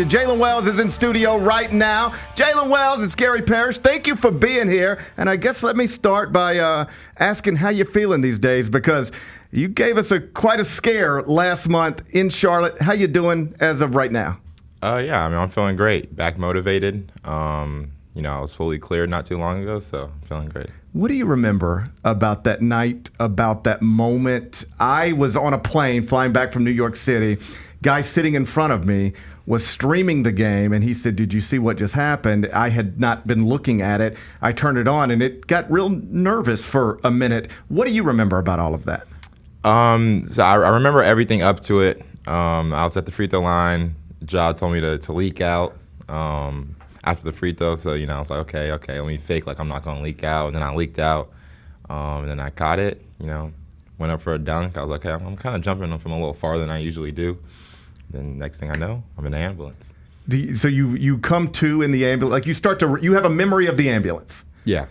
Jaylen Wells is in studio right now. Jaylen Wells, it's Gary Parrish. Thank you for being here. And I guess let me start by asking how you're feeling these days, because you gave us quite a scare last month in Charlotte. How you doing as of right now? Yeah, I'm feeling great. Back motivated. I was fully cleared not too long ago, so I'm feeling great. What do you remember about that night, about that moment? I was on a plane flying back from New York City. Guy sitting in front of me was streaming the game, and he said, "Did you see what just happened?" I had not been looking at it. I turned it on, and it got real nervous for a minute. What do you remember about all of that? So I remember everything up to it. I was at the free throw line. Ja told me to leak out after the free throw. So, I was like, okay, let me fake like I'm not going to leak out. And then I leaked out. And then I caught it, went up for a dunk. I was like, okay, I'm kind of jumping from a little farther than I usually do. Then next thing I know, I'm in the ambulance. So you come to in the ambulance, like you have a memory of the ambulance. Yeah.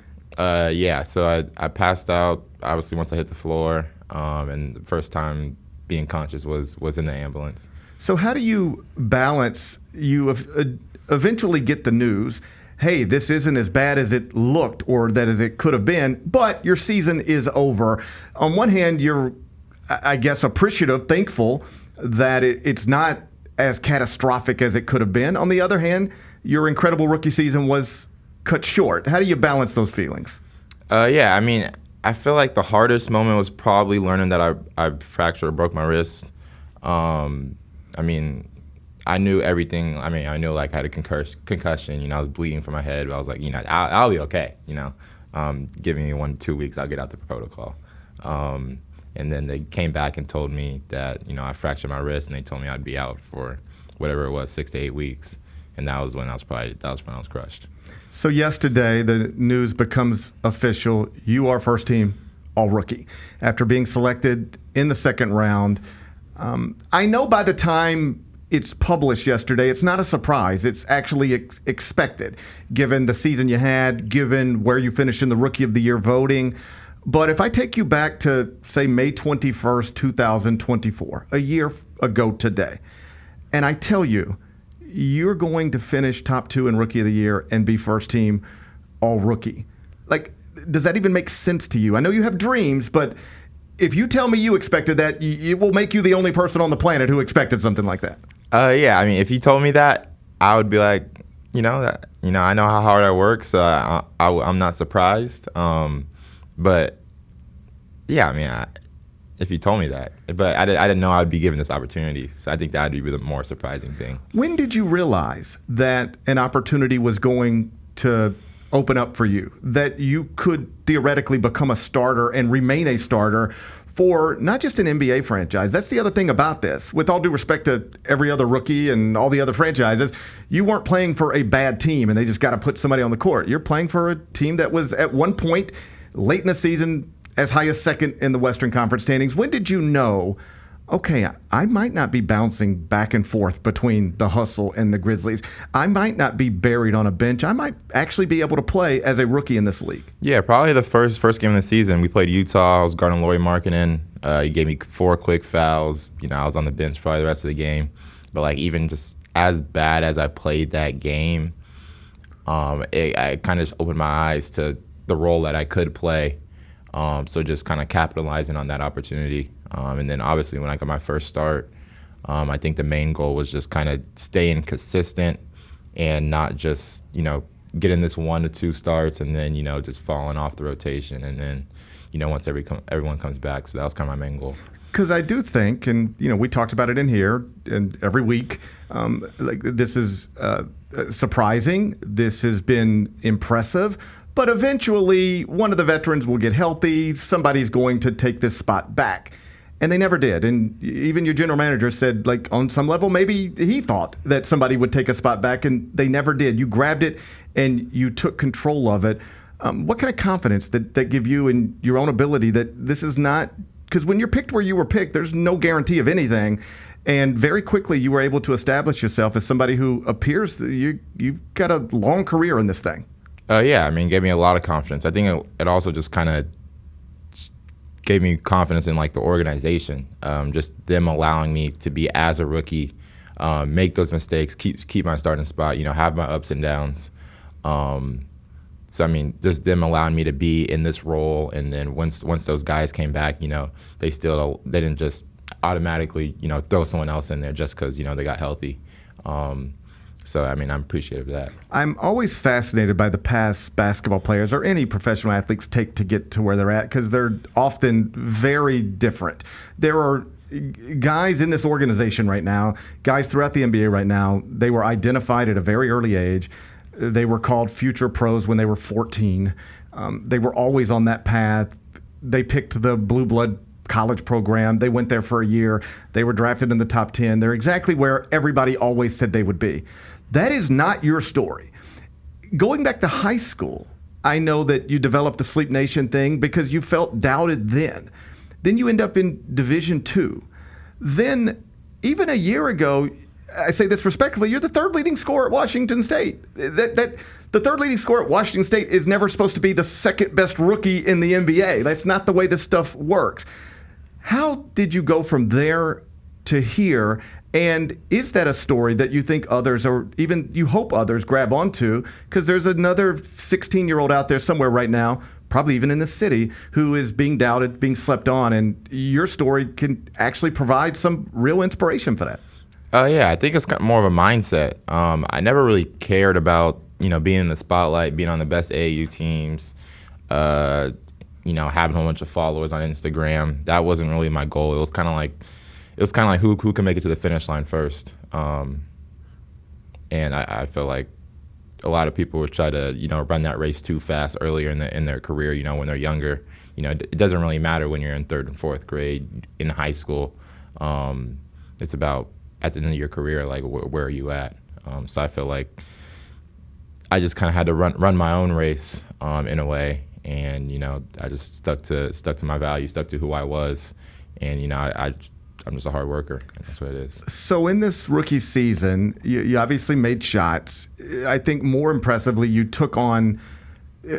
So I passed out, obviously, once I hit the floor. And the first time being conscious was in the ambulance. So how do you balance, you eventually get the news, hey, this isn't as bad as it looked or that as it could have been, but your season is over. On one hand, you're, I guess, appreciative, thankful that it's not as catastrophic as it could have been. On the other hand, your incredible rookie season was cut short. How do you balance those feelings? I feel like the hardest moment was probably learning that I fractured or broke my wrist. I knew everything. I knew like I had a concussion. I was bleeding from my head. But I was like, I'll be okay. Give me 1 to 2 weeks, I'll get out the protocol. And then they came back and told me that I fractured my wrist, and they told me I'd be out for whatever it was, 6 to 8 weeks. And that was when I was crushed. So yesterday, the news becomes official. You are first team All-Rookie after being selected in the second round. I know by the time it's published yesterday, it's not a surprise. It's actually expected, given the season you had, given where you finished in the Rookie of the Year voting. But if I take you back to, say, May 21st, 2024, a year ago today, and I tell you, you're going to finish top 2 in Rookie of the Year and be first team All-Rookie. Like, does that even make sense to you? I know you have dreams, but if you tell me you expected that, it will make you the only person on the planet who expected something like that. If you told me that, I would be like, I know how hard I work, so I'm not surprised. If you told me that, but I didn't know I'd be given this opportunity. So I think that would be the more surprising thing. When did you realize that an opportunity was going to open up for you, that you could theoretically become a starter and remain a starter for not just an NBA franchise? That's the other thing about this. With all due respect to every other rookie and all the other franchises, you weren't playing for a bad team and they just got to put somebody on the court. You're playing for a team that was at one point late in the season as high as second in the Western Conference standings. When did you know, okay, I might not be bouncing back and forth between the Hustle and the Grizzlies. I might not be buried on a bench. I might actually be able to play as a rookie in this league. Yeah, probably the first game of the season. We played Utah. I was guarding Lauri Markkanen. He gave me 4 quick fouls. I was on the bench probably the rest of the game. But like even just as bad as I played that game, I kind of just opened my eyes to the role that I could play. So just kind of capitalizing on that opportunity. And then obviously when I got my first start, I think the main goal was just kind of staying consistent and not just, getting this 1 to 2 starts and then, just falling off the rotation. And then, once everyone comes back. So that was kind of my main goal. Because I do think, and, we talked about it in here and every week, this is surprising. This has been impressive. But eventually, one of the veterans will get healthy. Somebody's going to take this spot back. And they never did. And even your general manager said, like, on some level, maybe he thought that somebody would take a spot back, and they never did. You grabbed it, and you took control of it. What kind of confidence that give you in your own ability that this is not – because when you're picked where you were picked, there's no guarantee of anything. And very quickly, you were able to establish yourself as somebody who appears you've got a long career in this thing. It gave me a lot of confidence. I think it also just kind of gave me confidence in like the organization, just them allowing me to be as a rookie, make those mistakes, keep my starting spot, have my ups and downs. So I mean, there's them allowing me to be in this role, and then once those guys came back, they didn't just automatically throw someone else in there just because they got healthy. So I mean, I'm appreciative of that. I'm always fascinated by the paths basketball players or any professional athletes take to get to where they're at, because they're often very different. There are guys in this organization right now, guys throughout the NBA right now, they were identified at a very early age. They were called future pros when they were 14. They were always on that path. They picked the blue blood college program. They went there for a year. They were drafted in the top 10. They're exactly where everybody always said they would be. That is not your story. Going back to high school, I know that you developed the Sleep Nation thing because you felt doubted then. Then you end up in Division II. Then, even a year ago, I say this respectfully, you're the third leading scorer at Washington State. The third leading scorer at Washington State is never supposed to be the second best rookie in the NBA. That's not the way this stuff works. How did you go from there to here? And is that a story that you think others, or even you hope others, grab onto? Because there's another 16-year-old out there somewhere right now, probably even in the city, who is being doubted, being slept on. And your story can actually provide some real inspiration for that. Yeah, I think it's kind of more of a mindset. I never really cared about, being in the spotlight, being on the best AAU teams, having a whole bunch of followers on Instagram. That wasn't really my goal. It was kind of like who can make it to the finish line first. And I feel like a lot of people would try to, run that race too fast earlier in their career, when they're younger. It doesn't really matter when you're in third and fourth grade in high school. It's about at the end of your career, like where are you at? So I feel like I just kind of had to run my own race in a way, and I just stuck to my values, stuck to who I was, and I'm just a hard worker. That's what it is. So in this rookie season, you obviously made shots. I think more impressively, you took on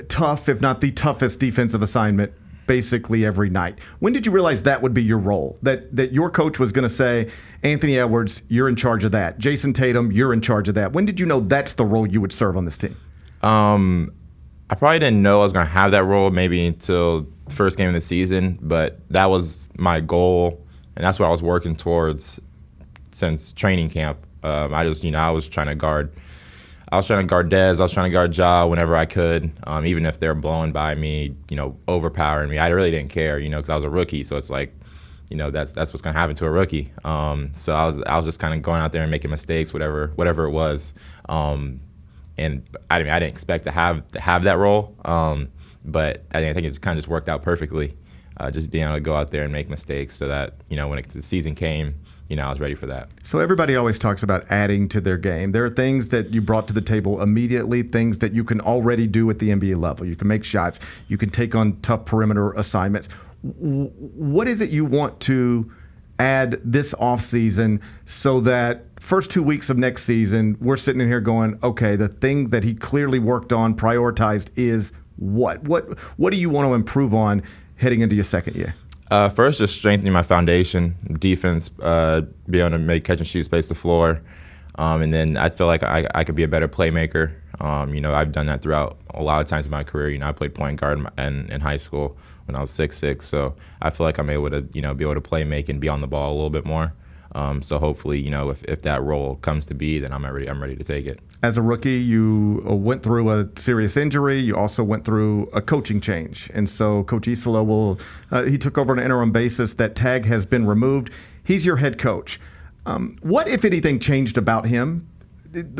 tough, if not the toughest defensive assignment basically every night. When did you realize that would be your role? That your coach was going to say, Anthony Edwards, you're in charge of that. Jason Tatum, you're in charge of that. When did you know that's the role you would serve on this team? I probably didn't know I was going to have that role maybe until the first game of the season, but that was my goal, and that's what I was working towards since training camp. I was trying to guard Dez. I was trying to guard Ja whenever I could, even if they're blowing by me, overpowering me. I really didn't care, because I was a rookie. So it's like, that's what's going to happen to a rookie. So I was just kind of going out there and making mistakes, whatever it was. And I didn't expect to have that role, but I think it kind of just worked out perfectly. Just being able to go out there and make mistakes, so that when the season came, I was ready for that. So everybody always talks about adding to their game. There are things that you brought to the table immediately, things that you can already do at the NBA level. You can make shots. You can take on tough perimeter assignments. What is it you want to add this offseason so that first 2 weeks of next season, we're sitting in here going, okay, the thing that he clearly worked on, prioritized is what? What do you want to improve on heading into your second year? First, just strengthening my foundation, defense, be able to make catch and shoot, space the floor. And then I feel like I could be a better playmaker. I've done that throughout a lot of times in my career. I played point guard in high school when I was 6'6", so I feel like I'm able to, be able to play make and be on the ball a little bit more. So hopefully, if that role comes to be, then I'm ready to take it. As a rookie, you went through a serious injury. You also went through a coaching change. And so Coach Isola he took over on an interim basis. That tag has been removed. He's your head coach. What, if anything, changed about him,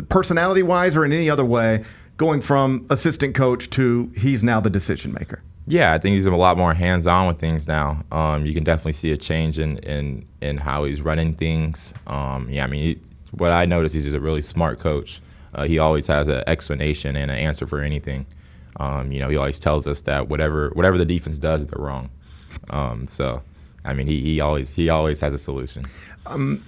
personality-wise or in any other way, going from assistant coach to he's now the decision maker? Yeah, I think he's a lot more hands-on with things now. You can definitely see a change in how he's running things. What I noticed, he's just a really smart coach. He always has an explanation and an answer for anything. He always tells us that whatever the defense does, they're wrong. He always has a solution.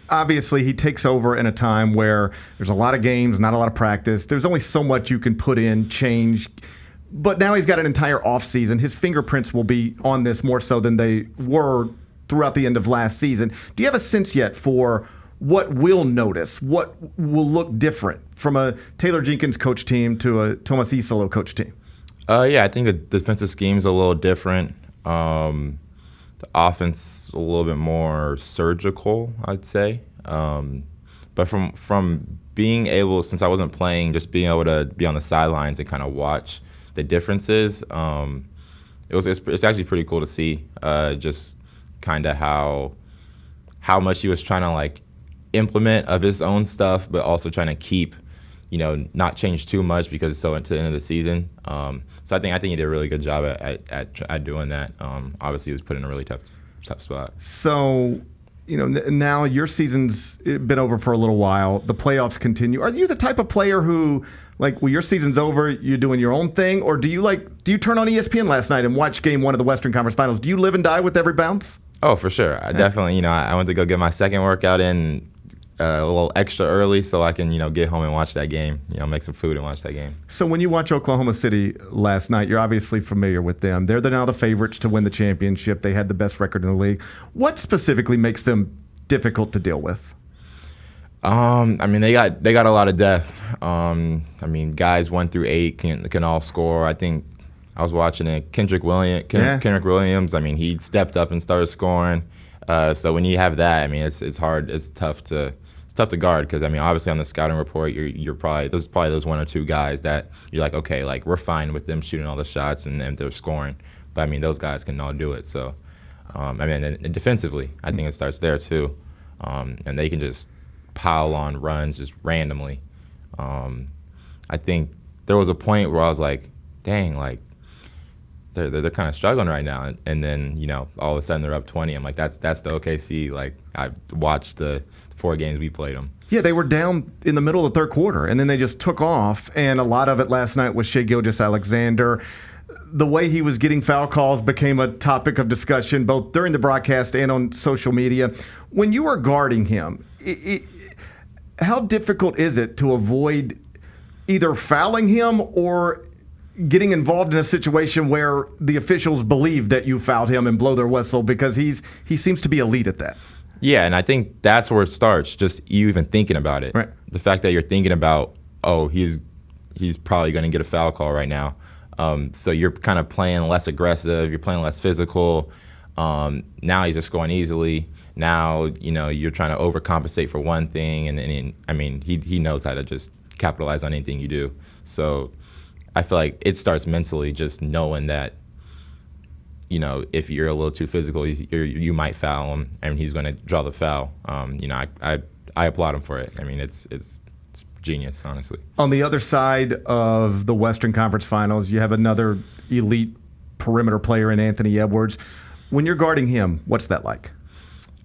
Obviously, he takes over in a time where there's a lot of games, not a lot of practice. There's only so much you can put in, change. But now he's got an entire offseason. His fingerprints will be on this more so than they were throughout the end of last season. Do you have a sense yet for what we'll notice? What will look different from a Taylor Jenkins coach team to a Thomas Isolo coach team? Yeah, I think the defensive scheme's a little different. The offense a little bit more surgical, I'd say. But from being able, since I wasn't playing, just being able to be on the sidelines and kind of watch the differences, it's actually pretty cool to see. Just kind of how much he was trying to like implement of his own stuff, but also trying to keep, not change too much because it's so into the end of the season. So I think he did a really good job at doing that. Obviously, he was put in a really tough spot. So, now your season's been over for a little while. The playoffs continue. Are you the type of player who, like, when your season's over, you're doing your own thing, or do you turn on ESPN last night and watch Game 1 of the Western Conference Finals? Do you live and die with every bounce? Oh, for sure. I definitely, I went to go get my second workout in a little extra early so I can, get home and watch that game, make some food and watch that game. So when you watch Oklahoma City last night, you're obviously familiar with them. They're now the favorites to win the championship. They had the best record in the league. What specifically makes them difficult to deal with? They got a lot of depth. Guys 1 through 8 can all score. I think I was watching it. Kendrick Williams. He stepped up and started scoring. So when you have that, it's hard. It's tough to guard because obviously on the scouting report, you're probably those 1 or 2 guys that you're like, okay, like we're fine with them shooting all the shots and they're scoring, but those guys can all do it. So, and defensively, I think it starts there too, and they can just pile on runs just randomly. I think there was a point where I was like, dang, like they're kind of struggling right now, and then all of a sudden they're up 20. I'm like, that's the OKC. Like I watched the 4 games we played them. Yeah, they were down in the middle of the third quarter, and then they just took off. And a lot of it last night was Shai Gilgeous-Alexander. The way he was getting foul calls became a topic of discussion both during the broadcast and on social media. When you were guarding him, how difficult is it to avoid either fouling him or getting involved in a situation where the officials believe that you fouled him and blow their whistle, because he seems to be elite at that? Yeah, and I think that's where it starts, just you even thinking about it. Right. The fact that you're thinking about, he's probably going to get a foul call right now. So you're kind of playing less aggressive, you're playing less physical. Now he's just scoring easily. Now, you're trying to overcompensate for one thing, and he knows how to just capitalize on anything you do. So I feel like it starts mentally, just knowing that, if you're a little too physical, you might foul him, and he's going to draw the foul. I applaud him for it. It's genius, honestly. On the other side of the Western Conference Finals, you have another elite perimeter player in Anthony Edwards. When you're guarding him, what's that like?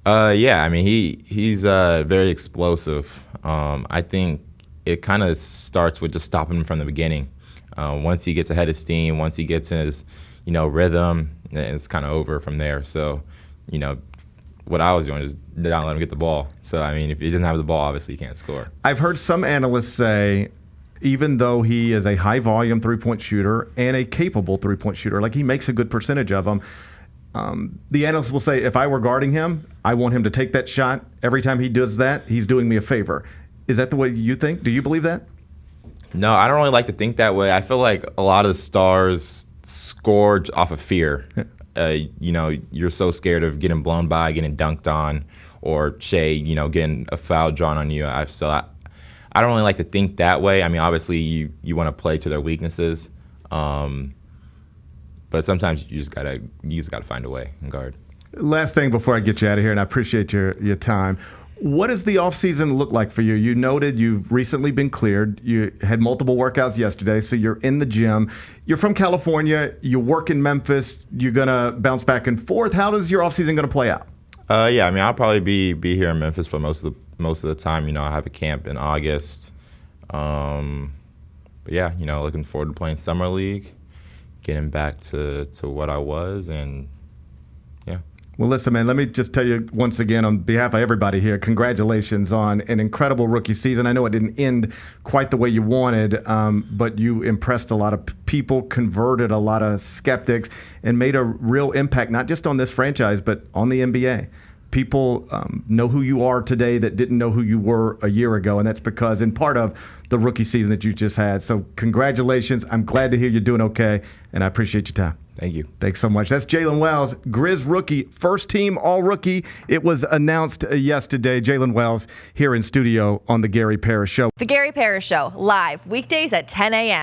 He's very explosive. I think it kind of starts with just stopping him from the beginning. Once he gets ahead of steam, once he gets in his, rhythm, it's kind of over from there. So, what I was doing is not let him get the ball. So, if he doesn't have the ball, obviously he can't score. I've heard some analysts say, even though he is a high-volume three-point shooter and a capable three-point shooter, like he makes a good percentage of them, the analysts will say, if I were guarding him, I want him to take that shot. Every time he does that, he's doing me a favor. Is that the way you think? Do you believe that? No, I don't really like to think that way. I feel like a lot of the stars score off of fear. You're so scared of getting blown by, getting dunked on, or Shai, getting a foul drawn on you. I don't really like to think that way. Obviously you want to play to their weaknesses, but sometimes you just gotta find a way and guard. Last thing before I get you out of here, and I appreciate your time. What does the offseason look like for you? You noted you've recently been cleared. You had multiple workouts yesterday, so you're in the gym. You're from California. You work in Memphis. You're going to bounce back and forth. How does your offseason going to play out? I'll probably be here in Memphis for most of the time. I have a camp in August. Looking forward to playing Summer League, getting back to what I was, and yeah. Well, listen, man, let me just tell you once again on behalf of everybody here, congratulations on an incredible rookie season. I know it didn't end quite the way you wanted, but you impressed a lot of people, converted a lot of skeptics, and made a real impact, not just on this franchise, but on the NBA. people know who you are today that didn't know who you were a year ago, and that's because in part of the rookie season that you just had. So congratulations. I'm glad to hear you're doing okay, and I appreciate your time. Thank you. Thanks so much. That's Jaylen Wells, Grizz rookie, first team all-rookie. It was announced yesterday. Jaylen Wells here in studio on The Gary Parrish Show. The Gary Parrish Show, live weekdays at 10 a.m.